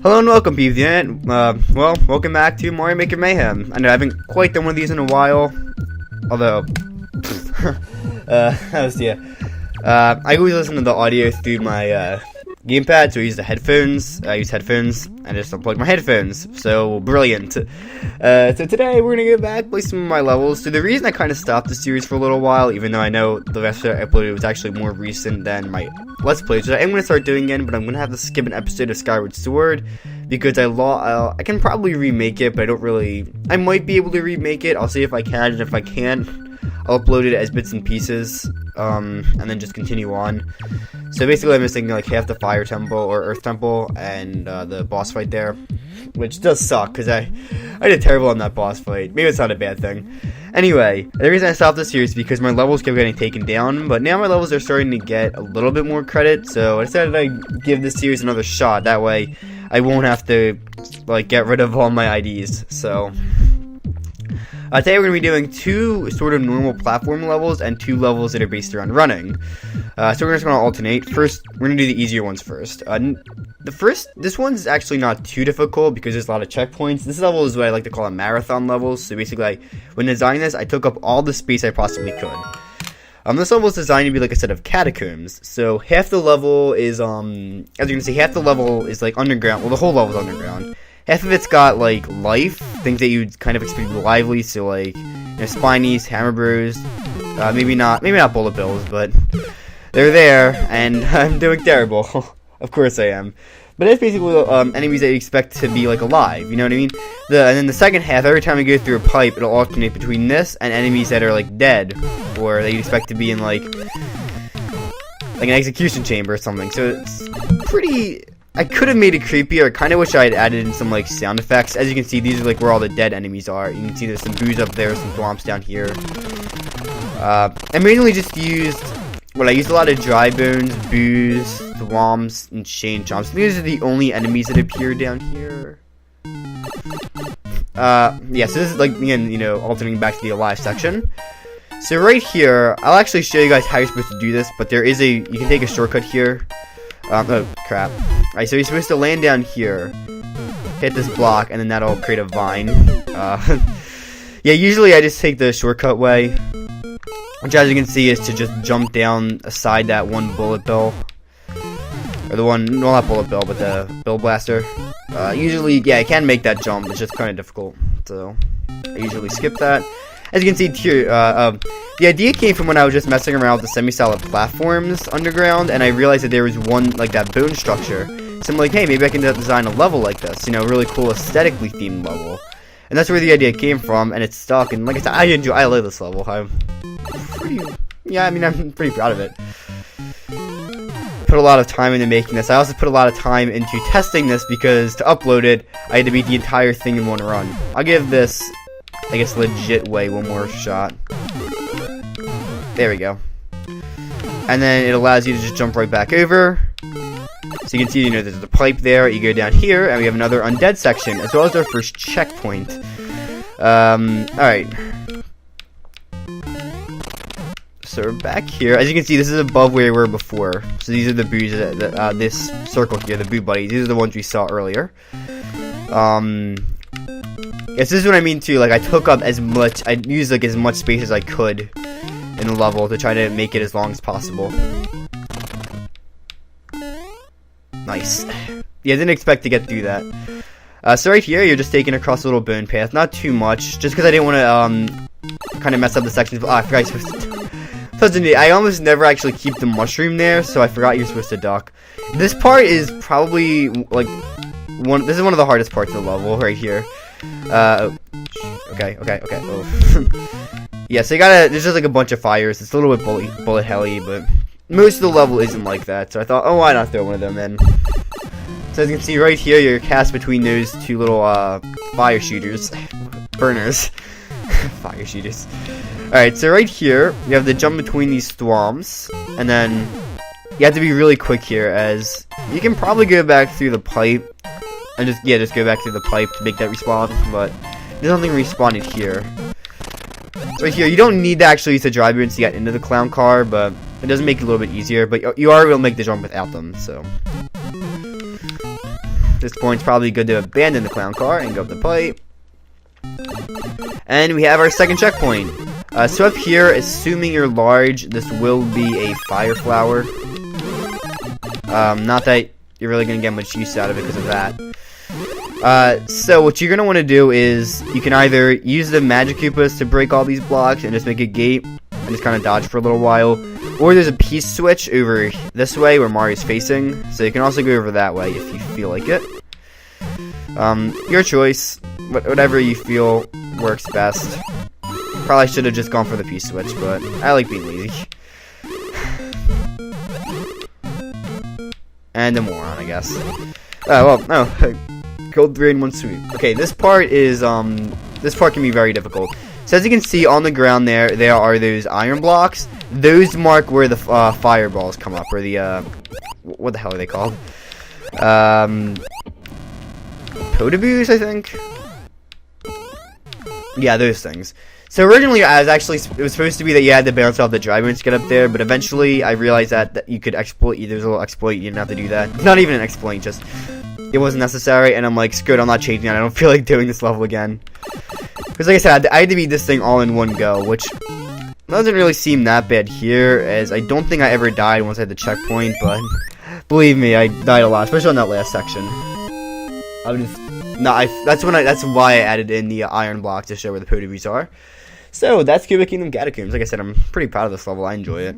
Hello and welcome, people. Well, welcome back to Mario Maker Mayhem. I know I haven't quite done one of these in a while, although, I always listen to the audio through my gamepad, so I use the headphones. I use headphones and just unplug my headphones. So brilliant. So today we're gonna go back, play some of my levels. So the reason I kind of stopped the series for a little while, even though I know the rest that I uploaded was actually more recent than my Let's Plays, which I am gonna start doing again, but I'm gonna have to skip an episode of Skyward Sword because I can probably remake it, but I might be able to remake it. I'll see if I can, and if I can't, I'll upload it as bits and pieces, and then just continue on. So basically I'm missing like half the Fire Temple or Earth Temple and the boss fight there, which does suck because I did terrible on that boss fight. Maybe it's not a bad thing. Anyway, the reason I stopped this series is because my levels kept getting taken down, but now my levels are starting to get a little bit more credit, so I decided I'd give this series another shot. That way I won't have to like get rid of all my IDs. So today we're going to be doing two sort of normal platform levels and two levels that are based around running. So we're just going to alternate. First, we're going to do the easier ones first. This one's actually not too difficult because there's a lot of checkpoints. This level is what I like to call a marathon level. So basically, when designing this, I took up all the space I possibly could. This level is designed to be like a set of catacombs. So half the level is, as you can see, half the level is like underground. Well, the whole level is underground. Half of it's got like life, things that you'd kind of expect to be lively. So like, Spinies, Hammer Bros, maybe not Bullet Bills, but they're there, and I'm doing terrible. Of course I am. But it's basically enemies that you expect to be like alive, you know what I mean? And then the second half, every time you go through a pipe, it'll alternate between this and enemies that are like dead, or that you expect to be in like an execution chamber or something. So it's pretty. I could have made it creepier. I kind of wish I had added in some like sound effects. As you can see, these are like where all the dead enemies are. You can see there's some boos up there, some thwomps down here. I mainly just used. Well, I used a lot of dry bones, boos, thwomps, and chain chomps. These are the only enemies that appear down here. Yeah, so this is like, again, alternating back to the alive section. So right here, I'll actually show you guys how you're supposed to do this, but you can take a shortcut here. Oh, crap. Alright, so you're supposed to land down here, hit this block, and then that'll create a vine. Yeah, usually I just take the shortcut way, which, as you can see, is to just jump down aside that one bullet bill. Or the one, well, not bullet bill, but the bill blaster. Usually, yeah, I can make that jump. It's just kind of difficult. So, I usually skip that. As you can see here, the idea came from when I was just messing around with the semi-solid platforms underground, and I realized that there was one, like, that bone structure. So I'm like, hey, maybe I can design a level like this. Really cool aesthetically themed level. And that's where the idea came from, and it's stuck. And like I said, I love this level. I'm pretty proud of it. Put a lot of time into making this. I also put a lot of time into testing this because to upload it, I had to beat the entire thing in one run. I'll give this, I guess, legit way one more shot. There we go. And then it allows you to just jump right back over. So you can see, there's the pipe there. You go down here, and we have another undead section, as well as our first checkpoint. Alright. So we're back here. As you can see, this is above where we were before. So these are the boos, this circle here, the boo buddies. These are the ones we saw earlier. Yes, this is what I mean too. Like, I took up I used like as much space as I could in the level to try to make it as long as possible. Nice. Yeah, I didn't expect to get through that. So right here, you're just taking across a little bone path. Not too much, just because I didn't want to kind of mess up the sections. Oh, I forgot you're supposed to. I almost never actually keep the mushroom there, so I forgot you're supposed to duck. This part is probably like this is one of the hardest parts of the level right here. Okay. Oh. Yeah, so there's just like a bunch of fires. It's a little bit bullet helly, but most of the level isn't like that. So I thought, oh, why not throw one of them in? So as you can see right here, you're cast between those two little fire shooters, burners, fire shooters. Alright, so right here, you have to jump between these thwomps, and then you have to be really quick here, as you can probably go back through the pipe, and just go back through the pipe to make that respawn, but there's nothing respawned here. So right here, you don't need to actually use the dry boons to get into the clown car, but it does make it a little bit easier, but you are able to make the jump without them, so. this point's probably good to abandon the clown car and go up the pipe. And we have our second checkpoint. So up here, assuming you're large, this will be a fire flower. Not that you're really going to get much use out of it because of that. So what you're going to want to do is, you can either use the magic Koopas to break all these blocks and just make a gate, and just kind of dodge for a little while. Or there's a peace switch over this way where Mario's facing, so you can also go over that way if you feel like it. Your choice, whatever you feel works best. Probably should have just gone for the peace switch, but I like being lazy. And a moron, I guess. Killed 3 in 1 sweep. Okay, this part can be very difficult. So as you can see on the ground there are those iron blocks. Those mark where the fireballs come up, or the, what the hell are they called? Potaboos, I think? Yeah, those things. So originally, it was supposed to be that you had to bounce off the driveway to get up there, but eventually I realized that you could exploit, there's a little exploit, you didn't have to do that. Not even an exploit, just, it wasn't necessary, and I'm like, screw it, I'm not changing it, I don't feel like doing this level again. Because like I said, I had to beat this thing all in one go, which doesn't really seem that bad here, as I don't think I ever died once I had the checkpoint, but believe me, I died a lot, especially on that last section. That's why I added in the iron block to show where the Potaboos are. So that's Cubic Kingdom Catacombs. Like I said, I'm pretty proud of this level. I enjoy it.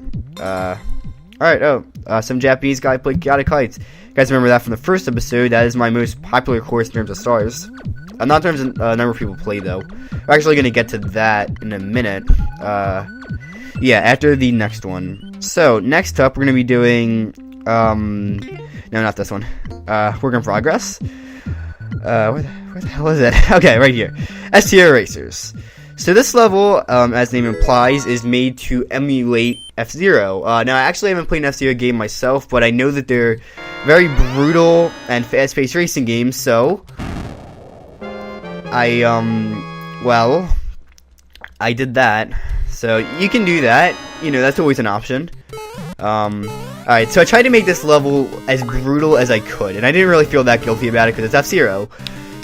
Alright, some Japanese guy played Chaotic Heights. You guys remember that from the first episode? That is my most popular course in terms of stars. Not in terms of number of people play, though. We're actually going to get to that in a minute. Yeah, after the next one. So, next up, we're going to be doing, no, not this one. Work in Progress. Where the hell is it? Okay, right here. S-tier Racers. So this level, as the name implies, is made to emulate F-Zero. Now, I actually haven't played an F-Zero game myself, but I know that they're very brutal and fast-paced racing games, so I did that. So you can do that. You know, that's always an option. Alright, so I tried to make this level as brutal as I could, and I didn't really feel that guilty about it because it's F-Zero.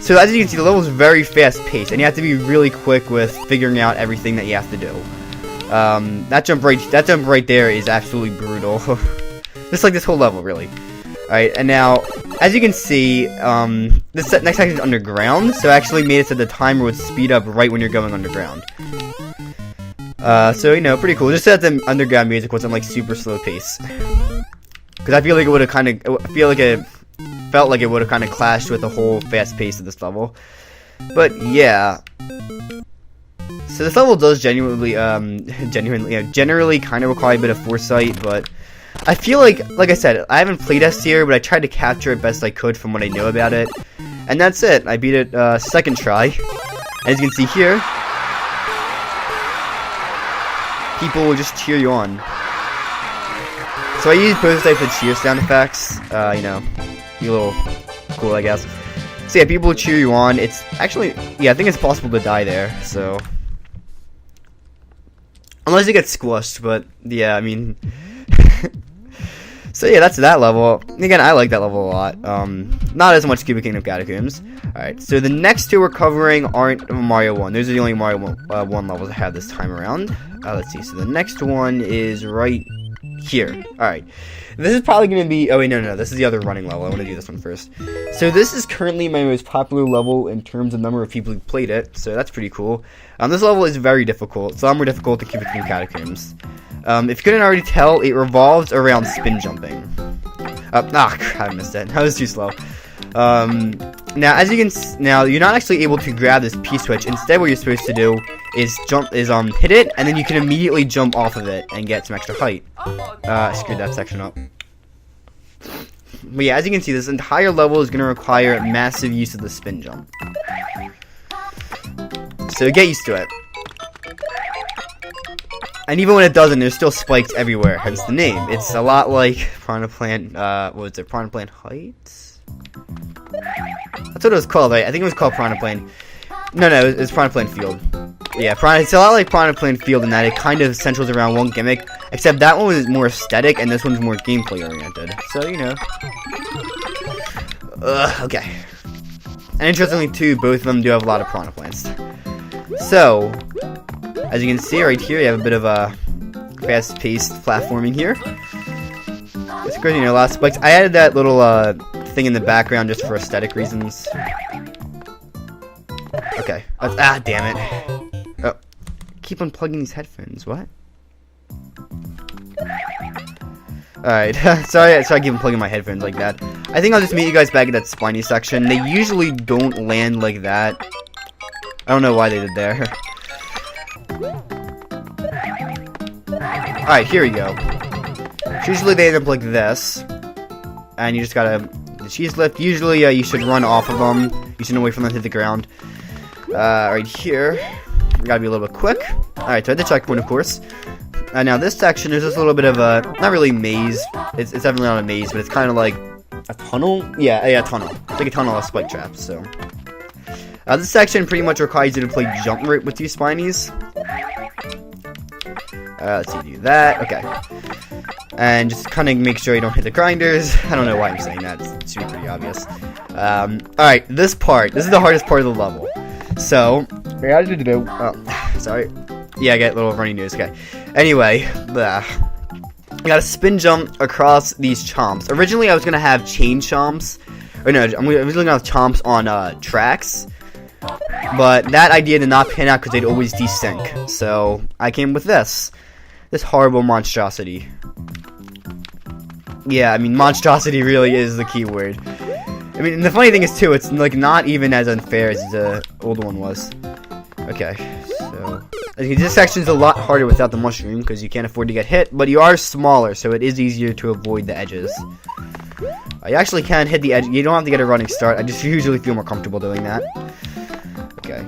So as you can see, the level is very fast-paced, and you have to be really quick with figuring out everything that you have to do. That jump right there is absolutely brutal. Just like this whole level, really. Alright, and now, as you can see, this next section is underground, so I actually made it so the timer would speed up right when you're going underground. So, you know, pretty cool. Just so that the underground music wasn't, like, super slow pace. Because I feel like it would have felt like it would have kind of clashed with the whole fast pace of this level. But yeah, so this level does generally kind of require a bit of foresight, but I feel like I said, I haven't played S-tier, but I tried to capture it best I could from what I know about it, and that's it. I beat it second try. As you can see here, people will just cheer you on. So I use prototype for cheer sound effects, you know, be a little cool, I guess. So yeah, people will cheer you on. It's actually, yeah, I think it's possible to die there, so. Unless you get squished, but yeah, I mean. So yeah, that's that level. Again, I like that level a lot. Not as much Cubic Kingdom Catacombs. Alright, so the next two we're covering aren't Mario 1. Those are the only Mario 1 levels I have this time around. Let's see, so the next one is right here. Alright. This is probably going to be... Oh, wait, no. This is the other running level. I want to do this one first. So this is currently my most popular level in terms of number of people who played it. So that's pretty cool. This level is very difficult. It's a lot more difficult than Cubic Kingdom Catacombs. If you couldn't already tell, it revolves around spin jumping. I missed it. I was too slow. Now, as you can... Now, you're not actually able to grab this P-switch. Instead, what you're supposed to do is hit it, and then you can immediately jump off of it and get some extra height. I screwed that section up. But yeah, as you can see, this entire level is going to require massive use of the spin jump. So get used to it. And even when it doesn't, there's still spikes everywhere, hence the name. It's a lot like Piranha Plant, what was it, Piranha Plant Heights? That's what it was called, right? I think it was called Piranha Plant. No, it was Piranha Plant Field. Yeah, it's a lot like Piranha Plant Field in that it kind of centers around one gimmick, except that one was more aesthetic and this one's more gameplay oriented. So, you know. Okay. And interestingly, too, both of them do have a lot of piranha plants. So, as you can see right here, you have a bit of a fast-paced platforming here. It's great, you know, a lot of spikes. I added that little thing in the background just for aesthetic reasons. Okay. Damn it. Oh, keep unplugging these headphones. What? Alright, sorry I keep unplugging my headphones like that. I think I'll just meet you guys back at that spiny section. They usually don't land like that. I don't know why they did there. Alright, here we go. Usually they end up like this. And you just gotta... The cheese lift, usually you should run off of them. You shouldn't wait for them to hit the ground. Right here. We gotta be a little bit quick. Alright, so at the checkpoint, of course. Now this section is just a little bit of a, not really maze, it's definitely not a maze, but it's kind of like a tunnel? Yeah, a tunnel. It's like a tunnel of spike traps, so. This section pretty much requires you to play jump rope with these spinies. Let's see, do that, okay. And just kind of make sure you don't hit the grinders. I don't know why I'm saying that, it should be pretty obvious. Alright, this is the hardest part of the level. So, sorry. Yeah, I got a little runny nose, okay. Anyway, I gotta spin jump across these chomps. Originally, I was gonna have chain chomps. Or no, I'm originally gonna have chomps on tracks. But that idea did not pan out because they'd always desync. So, I came with this. This horrible monstrosity. Yeah, I mean, monstrosity really is the key word. I mean, and the funny thing is, too, it's like not even as unfair as the old one was. Okay, so... This section's a lot harder without the mushroom because you can't afford to get hit, but you are smaller, so it is easier to avoid the edges. You actually can hit the edge. You don't have to get a running start. I just usually feel more comfortable doing that. Okay.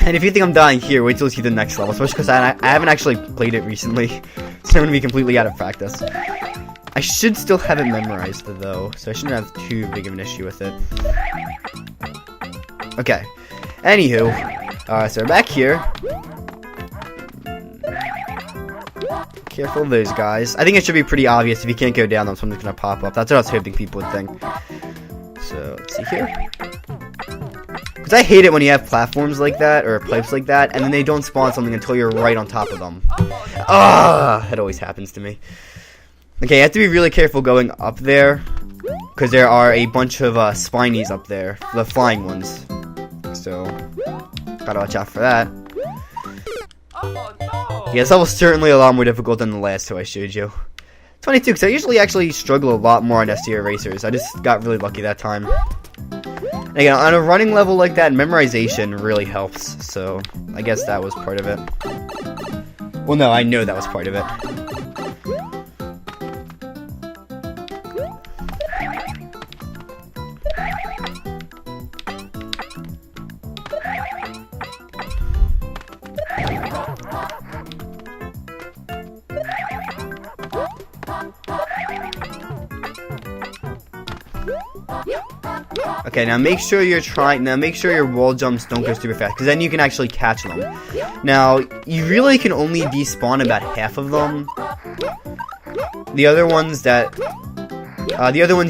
And if you think I'm dying here, wait till you see the next level, especially because I haven't actually played it recently, so I'm going to be completely out of practice. I should still have it memorized, though, so I shouldn't have too big of an issue with it. Okay. Anywho... so we're back here. Careful of those guys. I think it should be pretty obvious if you can't go down them, something's gonna pop up. That's what I was hoping people would think. So, let's see here. Because I hate it when you have platforms like that, or pipes like that, and then they don't spawn something until you're right on top of them. It always happens to me. Okay, you have to be really careful going up there, because there are a bunch of spinies up there, the flying ones. So... gotta watch out for that. Yeah, this level's certainly a lot more difficult than the last two I showed you. It's funny too, because I usually actually struggle a lot more on S-tier racers. I just got really lucky that time. And again, on a running level like that, memorization really helps. So, I guess that was part of it. Well, no, I know that was part of it. Okay, now make sure your wall jumps don't go super fast, because then you can actually catch them. Now, you really can only despawn about half of them. The other ones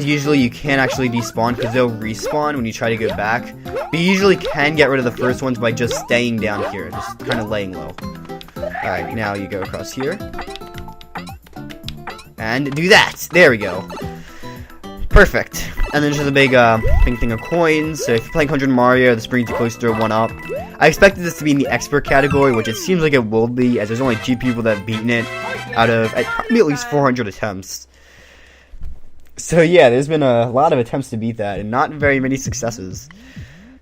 usually you can't actually despawn because they'll respawn when you try to go back. But you usually can get rid of the first ones by just staying down here, just kind of laying low. Alright, now you go across here. And do that! There we go. Perfect. And then there's a big thing of coins. So if you're playing 100 Mario, this brings you closer to a 1-up. I expected this to be in the expert category, which it seems like it will be, as there's only 2 people that have beaten it out of probably at least 400 attempts. So yeah, there's been a lot of attempts to beat that, and not very many successes.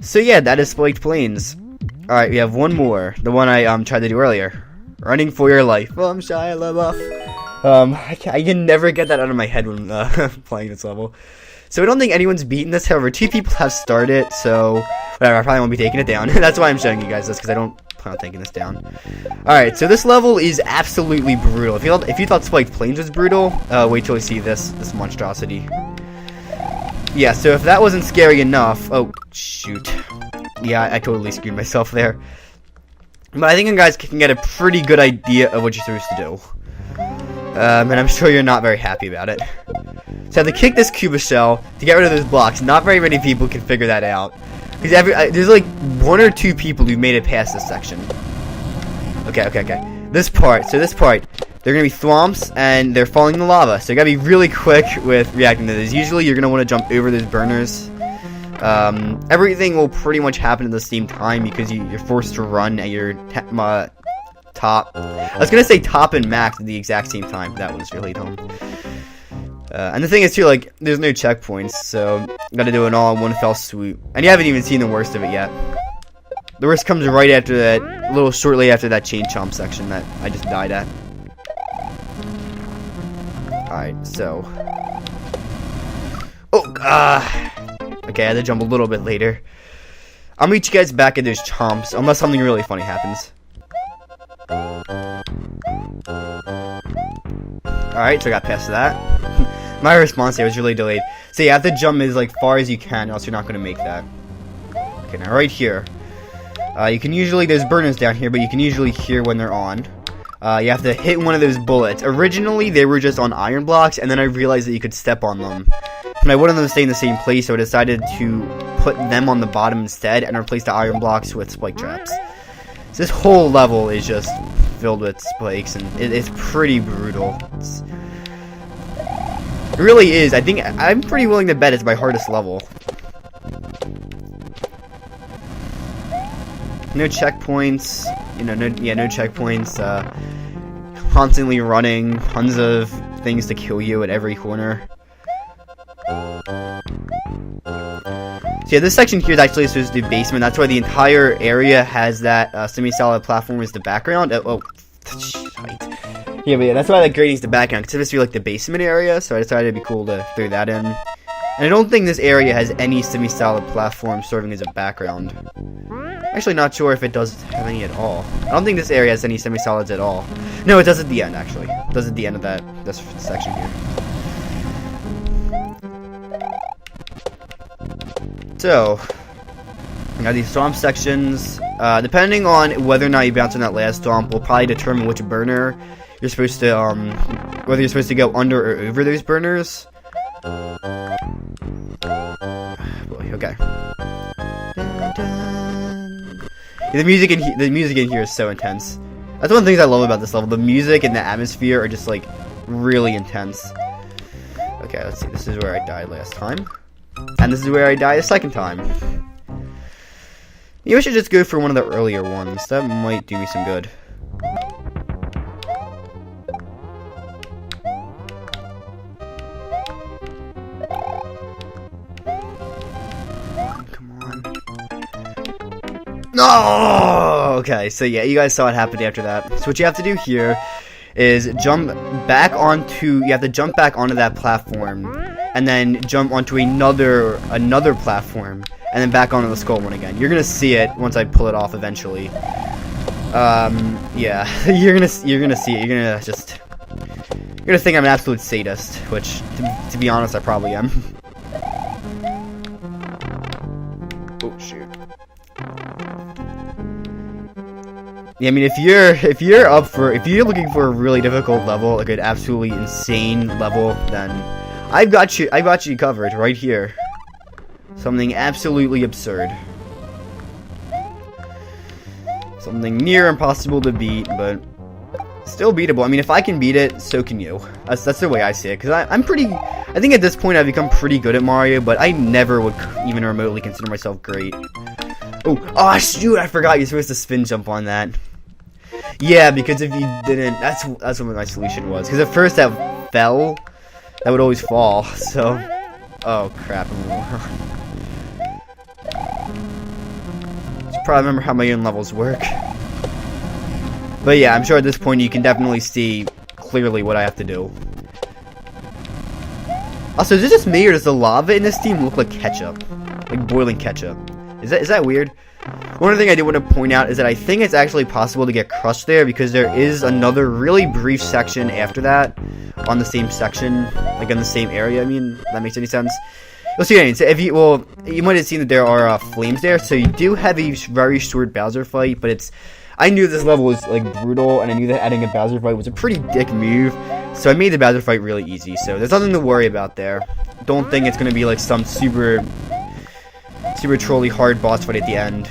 So yeah, that is Spiked Plains. Alright, we have one more. The one I tried to do earlier. Running for your life. Well, I'm Shia LaBeouf. I can never get that out of my head when playing this level. So I don't think anyone's beaten this. However, 2 people have started, so whatever. I probably won't be taking it down. That's why I'm showing you guys this, because I don't plan on taking this down. Alright, so this level is absolutely brutal. If you thought Spiked Plains was brutal, wait till you see this monstrosity. Yeah, so if that wasn't scary enough... Oh, shoot. Yeah, I totally screwed myself there. But I think you guys can get a pretty good idea of what you're supposed to do. And I'm sure you're not very happy about it. So I have to kick this Cuba shell to get rid of those blocks. Not very many people can figure that out. Because there's like 1 or 2 people who made it past this section. Okay. This part, they're gonna be thwomps and they're falling in the lava. So you gotta be really quick with reacting to this. Usually you're gonna want to jump over those burners. Everything will pretty much happen at the same time because you're forced to run at your top. I was gonna say top and max at the exact same time. That was really dumb. And the thing is too, like, there's no checkpoints, so you gotta do it all in one fell swoop. And you haven't even seen the worst of it yet. The worst comes right after that, a little shortly after that chain chomp section that I just died at. Alright, so. Okay, I had to jump a little bit later. I'll meet you guys back at those chomps, unless something really funny happens. Alright, so I got past that. My response there was really delayed. So you have to jump as like far as you can, else you're not going to make that. Okay, now right here. You can usually, there's burners down here, but you can usually hear when they're on. You have to hit one of those bullets. Originally, they were just on iron blocks, and then I realized that you could step on them. And I wanted them to stay in the same place, so I decided to put them on the bottom instead, and replace the iron blocks with spike traps. So this whole level is just filled with spikes, and it's pretty brutal. It really is. I think I'm pretty willing to bet it's my hardest level. No checkpoints, no checkpoints. Constantly running, tons of things to kill you at every corner. So yeah, this section here is actually supposed to be basement. That's why the entire area has that semi-solid platform as the background. Yeah, but yeah, that's why that grading's the background. It's supposed to be like the basement area, so I decided it'd be cool to throw that in. And I don't think this area has any semi-solid platform serving as a background. Actually, not sure if it does have any at all. I don't think this area has any semi-solids at all. No, it does at the end, actually. It does at the end of this section here. So, we got these swamp sections. Depending on whether or not you bounce on that last swamp, will probably determine which burner you're supposed to, whether you're supposed to go under or over those burners. Okay. The music in here is so intense. That's one of the things I love about this level. The music and the atmosphere are just like really intense. Okay, let's see. This is where I died last time, and this is where I died a second time. Maybe I should just go for one of the earlier ones. That might do me some good. No! Okay, so yeah, you guys saw what happened after that. So what you have to do here is jump back onto, you have to jump back onto that platform, and then jump onto another platform, and then back onto the skull one again. You're gonna see it once I pull it off eventually. Yeah, you're gonna see it. You're gonna think I'm an absolute sadist, which, to be honest, I probably am. Oh shoot. Yeah, I mean, if you're looking for a really difficult level, like an absolutely insane level, then I've got you covered right here. Something absolutely absurd. Something near impossible to beat, but still beatable. I mean, if I can beat it, so can you. That's the way I see it, because I think at this point I've become pretty good at Mario, but I never would even remotely consider myself great. Oh shoot, I forgot you're supposed to spin jump on that. Yeah, because if you didn't, that's what my solution was. Because at first that fell, that would always fall, so. Oh crap, I'm wrong. Just probably remember how my own levels work. But yeah, I'm sure at this point you can definitely see clearly what I have to do. Also, is it just me, or does the lava in this team look like ketchup? Like boiling ketchup. Is that weird? One other thing I do want to point out is that I think it's actually possible to get crushed there, because there is another really brief section after that on the same section, like in the same area. I mean, if that makes any sense. You'll see what I mean. So you might have seen that there are flames there, so you do have a very short Bowser fight, but I knew this level was like brutal, and I knew that adding a Bowser fight was a pretty dick move. So I made the Bowser fight really easy, so there's nothing to worry about there. Don't think it's gonna be like some super trolly hard boss fight at the end.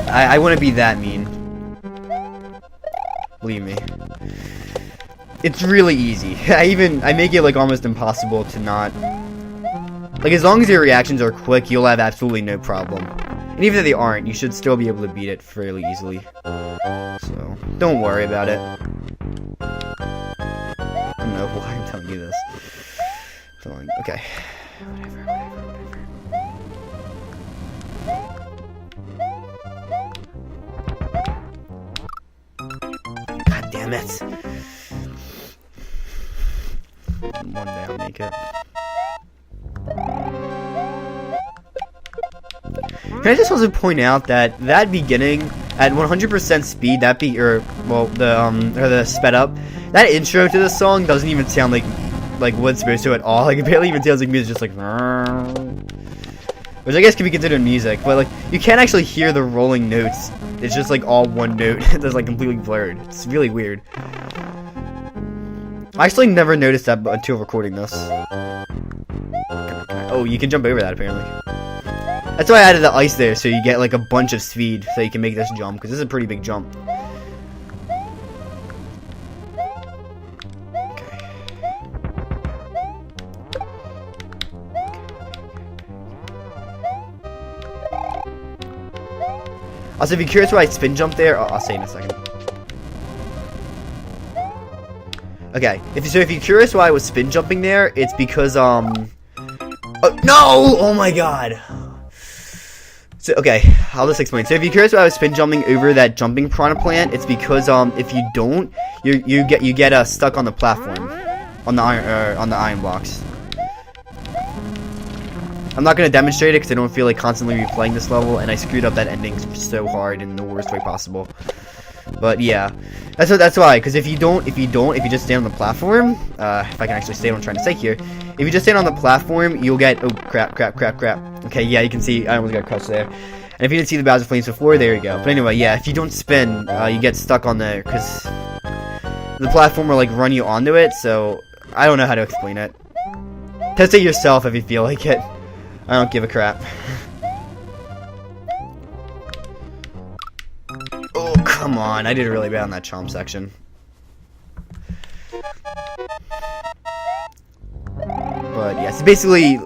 I wouldn't be that mean. Believe me. It's really easy. I make it like almost impossible to not. Like, as long as your reactions are quick, you'll have absolutely no problem. And even if they aren't, you should still be able to beat it fairly easily. So, don't worry about it. I don't know why I'm telling you this. Okay. God damn it. One day I'll make it. Can I just also point out that beginning at 100% speed, the sped up, that intro to the song doesn't even sound like what it's supposed to at all. Like, it barely even sounds like music, just like, which I guess could be considered music, but like, you can't actually hear the rolling notes. It's just like all one note that's like completely blurred. It's really weird. I actually never noticed that until recording this. Oh, you can jump over that apparently. That's why I added the ice there, so you get like a bunch of speed, so you can make this jump, because this is a pretty big jump. Okay. Also, if you're curious why I spin jump there, I'll say in a second. Okay, if you're curious why I was spin jumping there, it's because oh, no! Oh my god! So, okay, I'll just explain. So if you're curious why I was spin jumping over that jumping piranha plant, it's because if you don't, you get stuck on the platform, on the iron blocks. I'm not gonna demonstrate it because I don't feel like constantly replaying this level, and I screwed up that ending so hard in the worst way possible. But yeah, that's why. Because if you just stand on the platform, if I can actually say what I'm trying to say here, if you just stand on the platform, you'll get crap. Okay, yeah, you can see I almost got crushed there. And if you didn't see the Bowser flames before, there you go. But anyway, yeah, if you don't spin, you get stuck on there because the platform will like run you onto it. So I don't know how to explain it. Test it yourself if you feel like it. I don't give a crap. Oh, come on. I did really bad on that chomp section. But yeah, it's basically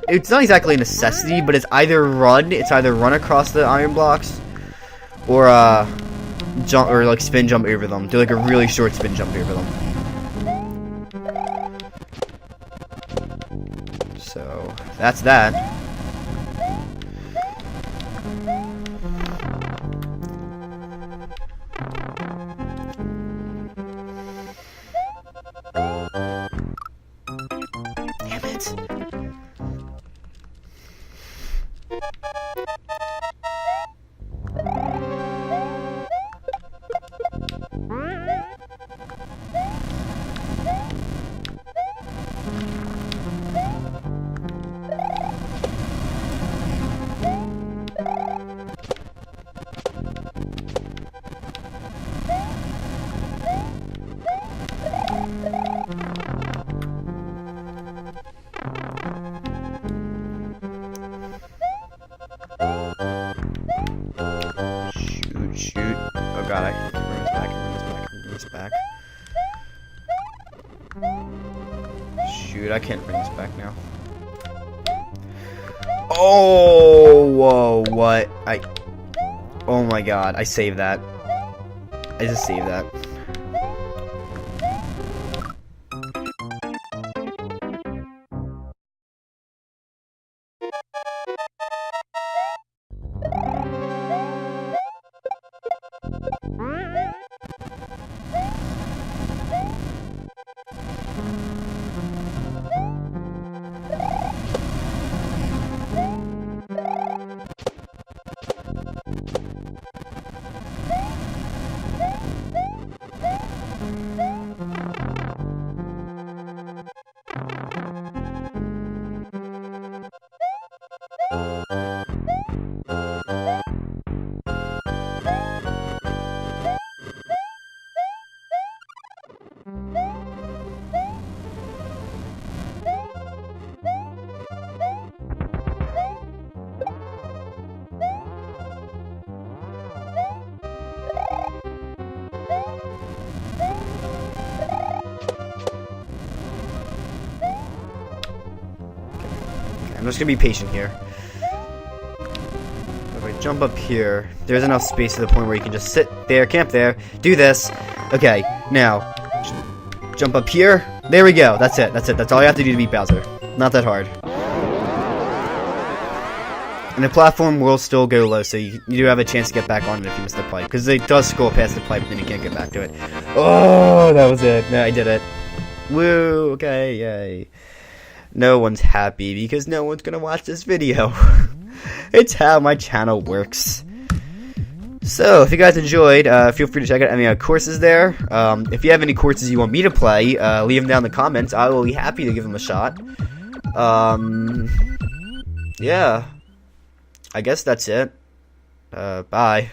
it's not exactly a necessity, but it's either run across the iron blocks or jump, or like spin jump over them. Do like a really short spin jump over them. So that's that. Damn it. Shoot. Oh god, I can bring this back. Shoot, I can't bring this back now. Oh, whoa, what? Oh my god, I saved that. I just saved that. I'm just gonna be patient here. If I jump up here, there's enough space to the point where you can just sit there, camp there, do this. Okay, now, jump up here. There we go. That's it. That's all you have to do to beat Bowser. Not that hard. And the platform will still go low, so you do have a chance to get back on it if you miss the pipe. Because it does scroll past the pipe, and then you can't get back to it. Oh, that was it. No, I did it. Woo, okay, yay. No one's happy because no one's gonna watch this video. It's how my channel works. So, if you guys enjoyed, feel free to check out any courses there. If you have any courses you want me to play, leave them down in the comments. I will be happy to give them a shot. Yeah. I guess that's it. Bye.